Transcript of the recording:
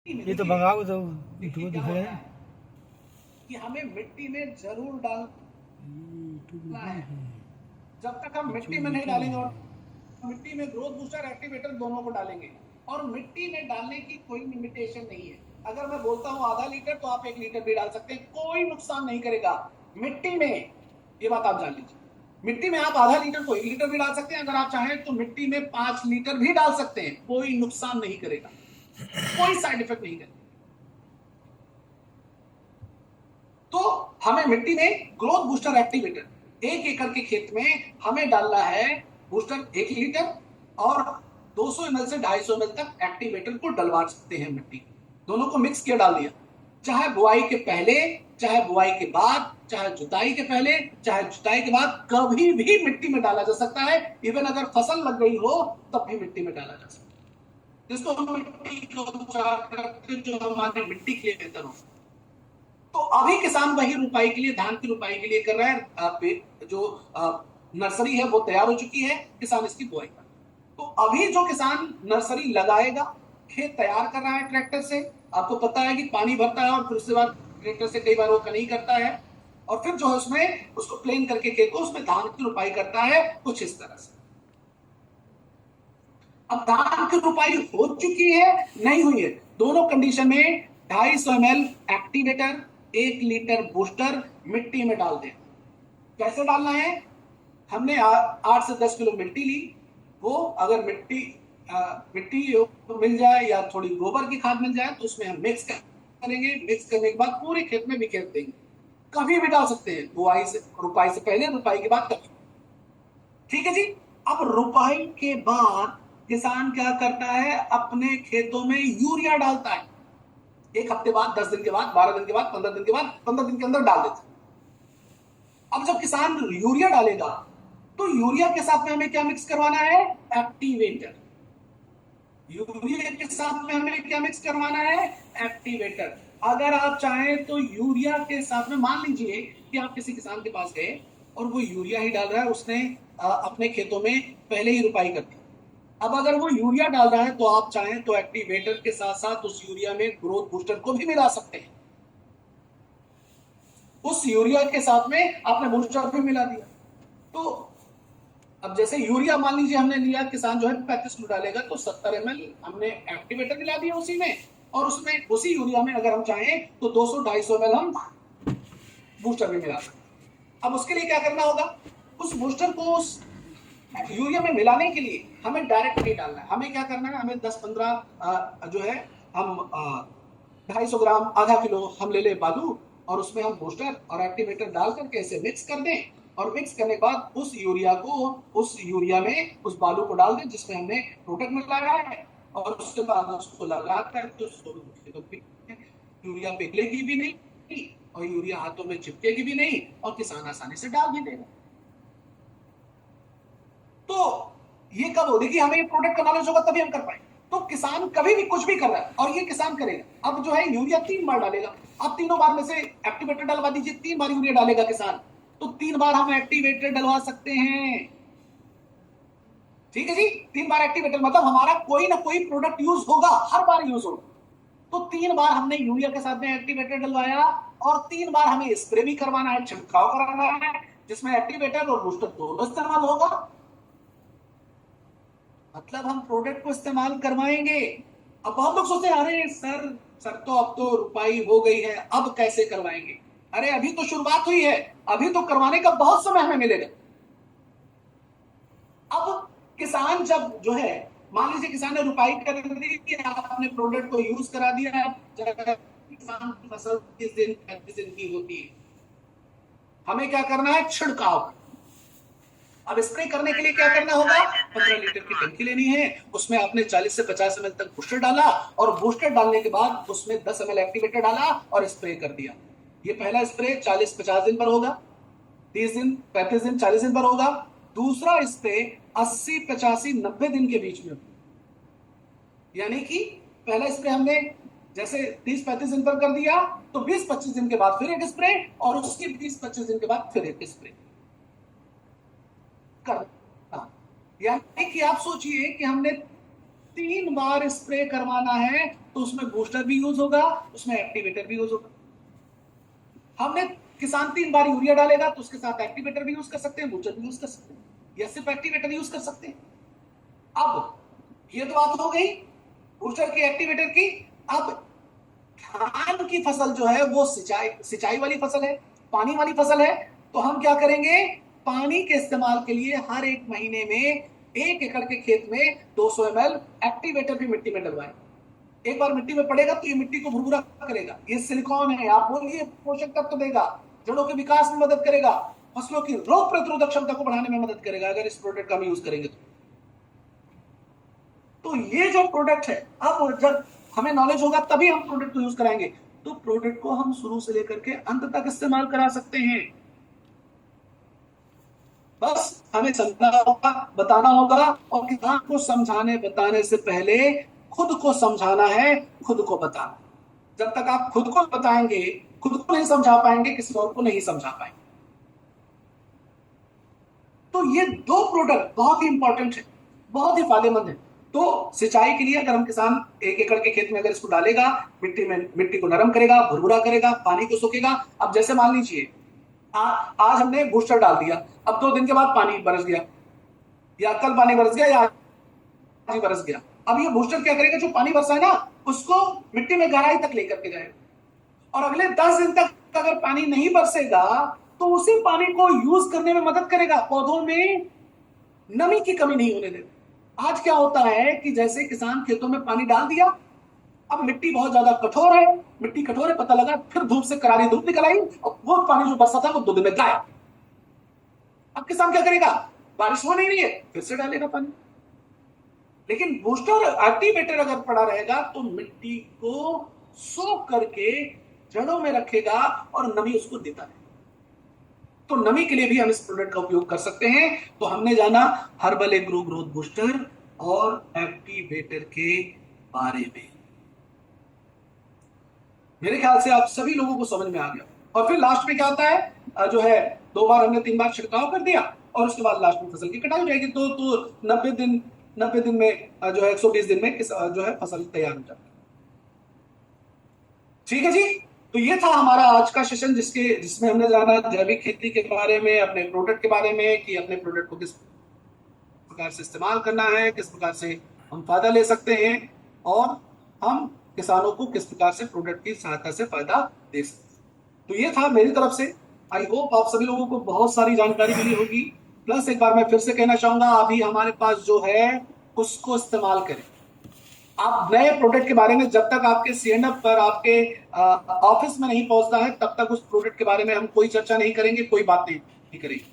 ये तो भगाओ तो देखिए धुआं क्या दिख रहा होता है। है कि हमें मिट्टी में जरूर डालना है। जब तक हम मिट्टी में नहीं डालेंगे और मिट्टी में ग्रोथ बूस्टर एक्टिवेटर दोनों को डालेंगे, और मिट्टी में डालने की कोई लिमिटेशन नहीं है। अगर मैं बोलता हूं आधा लीटर तो आप 1 लीटर भी डाल सकते हैं, कोई नुकसान नहीं करेगा मिट्टी में। ये बात आप जान लीजिए, मिट्टी में आप आधा लीटर को 1 लीटर भी डाल सकते हैं। अगर आप चाहें तो मिट्टी में 5 लीटर भी डाल सकते हैं, कोई नुकसान नहीं करेगा, कोई साइड इफेक्ट नहीं करेगा। तो हमें मिट्टी में ग्रोथ बूस्टर एक्टिवेटर 1 एकड़ के खेत में हमें डालना है। बूस्टर 1 लीटर और 200 ml से 250 ml तक एक्टिवेटर को डलवा सकते हैं मिट्टी, दोनों को मिक्स किया डाल दिया। चाहे बुआई के पहले, चाहे बुआई के बाद, चाहे जुताई के पहले, चाहे जुताई के बाद, कभी भी मिट्टी में डाला जा सकता है। इवन अगर फसल लग गई हो तब भी मिट्टी में डाला जा सकता है, जिसको हम मिट्टी को उपचार करते हैं, जो हमारे मिट्टी के लिए बेहतर हो। तो अभी किसान वही रुपाई के लिए, धान की रुपाई के लिए कर रहा है। जो नर्सरी है वो तैयार हो चुकी है, किसान इसकी बुआई कर। तो अभी जो किसान नर्सरी लगाएगा, खेत तैयार कर रहा है ट्रैक्टर से, आपको पता है कि पानी भरता है और फिर उसके बाद ट्रैक्टर से कई बार वो कनहीं करता है, और फिर जो है उसमें उसको प्लेन करके खेत को उसमें धान की रुपाई करता है, कुछ इस तरह से। अब धान की रुपाई हो चुकी है, नहीं हुई है, दोनों कंडीशन में 250 ml एक्टिवेटर, 1 लीटर बूस्टर मिट्टी में डाल दें। कैसे डालना है? हमने 8 से 10 किलो मिट्टी ली। वो अगर मिट्टी मिल जाए या थोड़ी गोबर की खाद मिल जाए तो उसमें हम मिक्स करेंगे। मिक्स करने के बाद पूरे खेत में बिखेर देंगे। कभी भी डाल सकते हैं, बुआई से, रुपाई से पहले, रुपाई के बाद, कभी। ठीक है जी। अब रुपाई के बाद किसान क्या करता है? अपने खेतों में यूरिया डालता है। 1 हफ्ते बाद, 10 दिन के बाद, 12 दिन के बाद, 15 दिन के बाद, 15 दिन के अंदर डाल देता है। अब जब किसान यूरिया डालेगा तो यूरिया के साथ में हमें क्या मिक्स करवाना है? एक्टिवेटर। यूरिया के साथ में हमें क्या मिक्स करवाना है? एक्टिवेटर। अगर आप चाहें तो यूरिया के साथ में, मान लीजिए कि आप किसी किसान के पास गए और वो यूरिया ही डाल रहा है, उसने अपने खेतों में पहले ही रुपाई कर दी। अब अगर वो यूरिया डाल रहा है तो आप चाहें तो एक्टिवेटर के साथ साथ उस यूरिया में ग्रोथ बूस्टर को भी मिला सकते हैं। उस यूरिया के साथ में आपने बूस्टर भी मिला दिया। तो अब जैसे यूरिया मान लीजिए हमने लिया, किसान जो है 35 किलो डालेगा तो 70 ml हमने एक्टिवेटर मिला दिया उसी में, और उसमें उसी यूरिया में अगर हम चाहें तो 200-250 ml हम बूस्टर भी मिला सकते हैं। अब उसके लिए क्या करना होगा? उस बूस्टर को उस यूरिया में मिलाने के लिए हमें डायरेक्ट नहीं डालना है। हमें क्या करना है? हमें 10-15 जो है, हम 250 ग्राम, आधा किलो हम ले ले बालू, और उसमें हम बूस्टर और एक्टिवेटर डाल करके इसे मिक्स कर दें, और मिक्स करने के बाद उस यूरिया को, उस यूरिया में उस बालू को डाल दें जिसमें हमने प्रोडक्ट मिलाया है, और उसके बाद उसको लगा कर यूरिया पिघलेगी भी नहीं और यूरिया हाथों में चिपकेगी भी नहीं, और किसान आसानी से डाल भी देगा। तो ये कब हो? देखिए, हमें ये प्रोडक्ट का नॉलेज होगा तभी हम कर पाएंगे। तो किसान कभी भी कुछ भी कर रहा है, और ये किसान करेगा। अब जो है यूरिया 3 बार डालेगा। अब तीनों बार में से एक्टिवेटर डलवा दीजिए, 3 बार यूरिया डालेगा किसान, तो 3 बार हम एक्टिवेटर डलवा सकते हैं। ठीक है जी। 3 बार एक्टिवेटर मतलब हमारा कोई ना कोई प्रोडक्ट यूज होगा, हर बार यूज होगा। तो 3 बार हमने यूरिया के साथ में एक्टिवेटर डलवाया, और 3 बार हमें स्प्रे भी करवाना है, छिड़काव कराना है, जिसमें एक्टिवेटर और बूस्टर दोनों इस्तेमाल होगा। मतलब हम प्रोडक्ट को इस्तेमाल करवाएंगे। अब बहुत लोग सोचते हैं, अरे सर, तो अब तो रुपाई हो गई है, अब कैसे करवाएंगे? अरे अभी तो शुरुआत हुई है, अभी तो करवाने का बहुत समय हमें मिलेगा। अब किसान जब जो है, मान लीजिए किसान ने रुपाई कर दी, आपने प्रोडक्ट को यूज करा दिया। किसान की फसल 30 दिन 35 दिन की होती है, हमें क्या करना है? छिड़काव। अब स्प्रे करने के लिए क्या करना होगा? 15 लीटर की टंकी लेनी है, उसमें आपने 40 से 50 ml तक बूस्टर डाला, और बूस्टर डालने के बाद उसमें 10 ml एक्टिवेटर डाला और स्प्रे कर दिया। ये पहला स्प्रे 40-50 दिन पर होगा, 30 दिन, 35 दिन, 40 दिन पर होगा। दूसरा स्प्रे 80, 85, 90 दिन के बीच में। यानी कि पहला स्प्रे हमने जैसे 30-35 दिन पर कर दिया, तो 20-25 दिन के बाद फिर एक स्प्रे, और उसके 20-25 दिन के बाद फिर एक स्प्रे करना। यानी कि आप सोचिए कि हमने 3 बार स्प्रे करवाना है तो उसमें बूस्टर भी यूज होगा, उसमें एक्टिवेटर भी यूज होगा। हमने किसान 3 बार यूरिया डालेगा तो उसके साथ एक्टिवेटर भी यूज कर सकते हैं, बूस्टर भी यूज कर सकते हैं, या सिर्फ एक्टिवेटर यूज कर सकते हैं। अब ये तो बात हो गई बूस्टर की, एक्टिवेटर की। अब धान की फसल जो है वो सिंचाई वाली फसल है, पानी वाली फसल है। तो हम क्या करेंगे, पानी के इस्तेमाल के लिए हर 1 महीने में 1 एकड़ के खेत में 200 ml एक्टिवेटर भी मिट्टी में डलवाएं। एक बार मिट्टी में पड़ेगा तो ये मिट्टी को भुरभुरा करेगा, ये सिलिकॉन है, आप बोलिए पोषक तत्व देगा, जड़ों के विकास में मदद करेगा, फसलों की रोग प्रतिरोधक क्षमता को बढ़ाने में मदद करेगा अगर इस प्रोडक्ट का हम यूज करेंगे तो ये जो प्रोडक्ट है, अब जब हमें नॉलेज होगा तभी हम प्रोडक्ट को यूज कराएंगे। तो प्रोडक्ट को हम शुरू से लेकर के अंत तक इस्तेमाल करा सकते हैं। बस हमें समझना होगा, बताना होगा, और किसान को समझाने बताने से पहले खुद को समझाना है, खुद को बताना। जब तक आप खुद को बताएंगे, खुद को नहीं समझा पाएंगे, किसी और को नहीं समझा पाएंगे। तो ये 2 प्रोडक्ट बहुत ही इंपॉर्टेंट है, बहुत ही फायदेमंद है। तो सिंचाई के लिए अगर हम किसान 1 एकड़ के खेत में अगर इसको डालेगा, मिट्टी को नरम करेगा, भुरभुरा करेगा, पानी को सोखेगा। अब जैसे मान लीजिए आज हमने बूस्टर डाल दिया, अब 2 दिन के बाद पानी बरस गया, या कल पानी बरस गया, या आज ही बरस गया। अब ये बूस्टर क्या करेगा, जो पानी बरसा है ना उसको मिट्टी में गहराई तक लेकर के जाएगा, और अगले 10 दिन तक अगर पानी नहीं बरसेगा तो उसी पानी को यूज करने में मदद करेगा, पौधों में नमी की कमी नहीं होने देगा। आज क्या होता है कि जैसे किसान खेतों में पानी डाल दिया, अब मिट्टी बहुत ज्यादा कठोर है, मिट्टी कठोर है, पता लगा, फिर धूप से करारी धूप निकल आई और वो पानी जो बरसा था वो 2 दिन में गायब। अब किसान क्या करेगा, बारिश हो नहीं रही है, फिर से डालेगा पानी। लेकिन बूस्टर एक्टिवेटर अगर पड़ा रहेगा तो मिट्टी को सोख करके जड़ों में रखेगा और नमी उसको देता है। तो नमी के लिए भी हम इस प्रोडक्ट का उपयोग कर सकते हैं। तो हमने जाना हर्बल एग्रो ग्रोथ बूस्टर और एक्टिवेटर के बारे में। मेरे ख्याल से आप सभी लोगों को समझ में आ गया। और फिर लास्ट में क्या होता है, जो है 2 बार हमने 3 बार छिड़काव कर दिया और उसके बाद लास्ट में फसल की कटाई हो जाएगी। तो 90 दिन में जो है 120 दिन में जो है फसल तैयार हो जाती है। ठीक है जी, तो ये था हमारा आज का सेशन जिसमें हमने जाना जैविक खेती के बारे में, अपने प्रोडक्ट के बारे में, कि अपने प्रोडक्ट को किस प्रकार से इस्तेमाल करना है, किस प्रकार से हम फायदा ले सकते हैं, और हम किसानों को किस प्रकार से प्रोडक्ट की सहायता से फायदा दे सकते हैं। तो ये था मेरी तरफ से। आई होप आप सभी लोगों को बहुत सारी जानकारी मिली होगी। प्लस एक बार मैं फिर से कहना चाहूंगा, अभी हमारे पास जो है उसको इस्तेमाल करें। आप नए प्रोडक्ट के बारे में जब तक आपके सीएनएफ पर, आपके ऑफिस में नहीं पहुंचता है, तब तक उस प्रोडक्ट के बारे में हम कोई चर्चा नहीं करेंगे, कोई बात नहीं करेंगे।